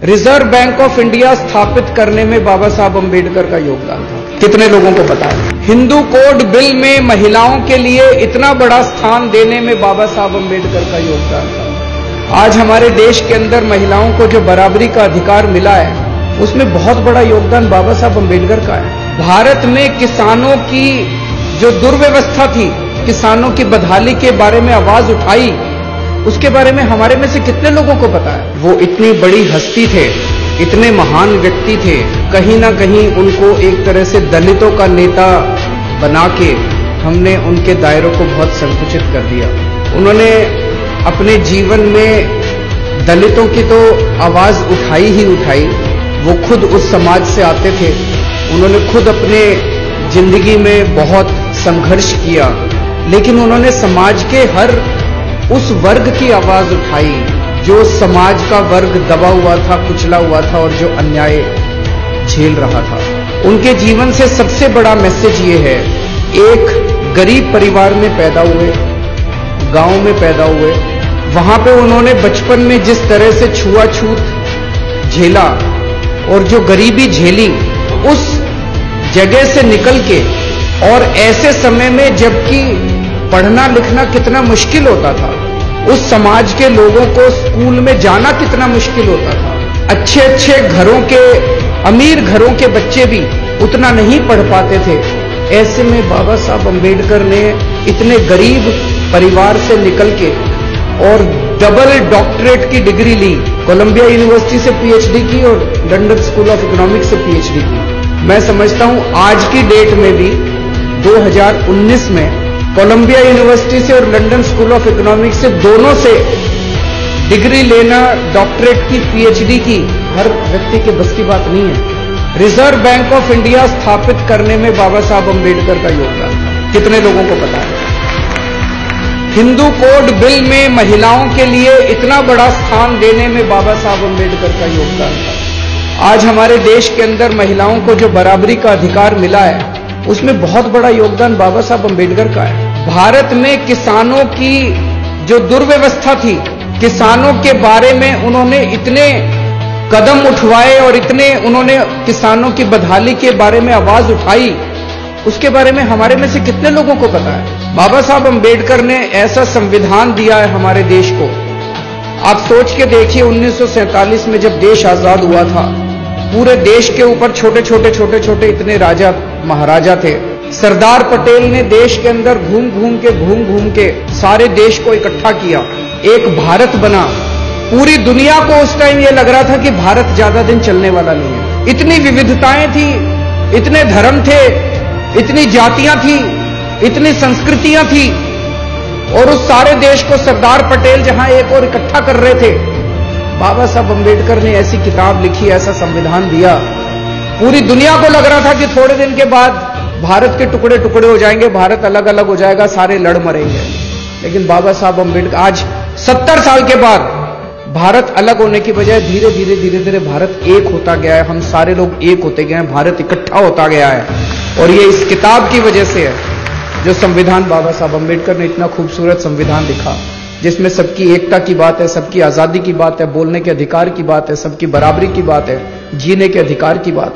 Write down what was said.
Reserve bank of India स्थापित करने में बाबा साहब अम्बेडकर का योगदान था। कितने लोगों को पता है? हिंदू कोड बिल में महिलाओं के लिए इतना बड़ा स्थान देने में बाबा साहब अम्बेडकर का योगदान था। आज हमारे देश के अंदर महिलाओं को जो बराबरी का अधिकार मिला है, उसमें बहुत बड़ा योगदान बाबा साहब अम्बेडकर का है। भारत में किसानों की जो दुर्व्यवस्था थी, किसानों की बदहाली के बारे में आवाज उठाई, उसके बारे में हमारे में से कितने लोगों को पता है? वो इतनी बड़ी हस्ती थे, इतने महान व्यक्ति थे, कहीं ना कहीं उनको एक तरह से दलितों का नेता बना के हमने उनके दायरों को बहुत संकुचित कर दिया। उन्होंने अपने जीवन में दलितों की तो आवाज उठाई ही उठाई। वो खुद उस समाज से आते थे, उन्होंने खुद अपने जिंदगी में बहुत संघर्ष किया, लेकिन उन्होंने समाज के हर उस वर्ग की आवाज उठाई जो समाज का वर्ग दबा हुआ था, कुचला हुआ था और जो अन्याय झेल रहा था। उनके जीवन से सबसे बड़ा मैसेज ये है, एक गरीब परिवार में पैदा हुए, गांव में पैदा हुए, वहां पे उन्होंने बचपन में जिस तरह से छुआछूत झेला और जो गरीबी झेली, उस जगह से निकल के, और ऐसे समय में जबकि पढ़ना लिखना कितना मुश्किल होता था, उस समाज के लोगों को स्कूल में जाना कितना मुश्किल होता था। अच्छे अच्छे घरों के, अमीर घरों के बच्चे भी उतना नहीं पढ़ पाते थे। ऐसे में बाबा साहब अम्बेडकर ने इतने गरीब परिवार से निकल के और डबल डॉक्टरेट की डिग्री ली, कोलंबिया यूनिवर्सिटी से पीएचडी की और लंदन स्कूल ऑफ इकोनॉमिक्स से पीएचडी की। मैं समझता हूं आज की डेट में भी 2019 में कोलंबिया यूनिवर्सिटी से और लंदन स्कूल ऑफ इकोनॉमिक्स से, दोनों से डिग्री लेना, डॉक्टरेट की, पीएचडी की, हर व्यक्ति के बस की बात नहीं है। रिजर्व बैंक ऑफ इंडिया स्थापित करने में बाबा साहब अम्बेडकर का योगदान था। कितने लोगों को पता है? हिंदू कोड बिल में महिलाओं के लिए इतना बड़ा स्थान देने में बाबा साहब अम्बेडकर का योगदान था। आज हमारे देश के अंदर महिलाओं को जो बराबरी का अधिकार मिला है, उसमें बहुत बड़ा योगदान बाबा साहब अम्बेडकर का है। भारत में किसानों की जो दुर्व्यवस्था थी, किसानों के बारे में उन्होंने इतने कदम उठवाए और इतने उन्होंने किसानों की बदहाली के बारे में आवाज उठाई, उसके बारे में हमारे में से कितने लोगों को पता है? बाबा साहब अम्बेडकर ने ऐसा संविधान दिया है हमारे देश को। आप सोच के देखिए, 1947 में जब देश आजाद हुआ था, पूरे देश के ऊपर छोटे छोटे इतने राजा महाराजा थे। सरदार पटेल ने देश के अंदर घूम घूम के सारे देश को इकट्ठा किया, एक भारत बना। पूरी दुनिया को उस टाइम यह लग रहा था कि भारत ज्यादा दिन चलने वाला नहीं है। इतनी विविधताएं थी, इतने धर्म थे, इतनी जातियां थी, इतनी संस्कृतियां थी, और उस सारे देश को सरदार पटेल जहां एक और इकट्ठा कर रहे थे, बाबा साहब अम्बेडकर ने ऐसी किताब लिखी, ऐसा संविधान दिया। पूरी दुनिया को लग रहा था कि थोड़े दिन के बाद भारत के टुकड़े टुकड़े हो जाएंगे, भारत अलग अलग हो जाएगा, सारे लड़ मरेंगे। लेकिन बाबा साहब अम्बेडकर आज 70 साल के बाद भारत अलग होने की बजाय धीरे धीरे भारत एक होता गया है। हम सारे लोग एक होते गए हैं, भारत इकट्ठा होता गया है, और ये इस किताब की वजह से है, जो संविधान बाबा साहब अम्बेडकर ने इतना खूबसूरत संविधान लिखा, जिसमें सबकी एकता की बात है, सबकी आजादी की बात है, बोलने के अधिकार की बात है, सबकी बराबरी की बात है, जीने के अधिकार की बात है।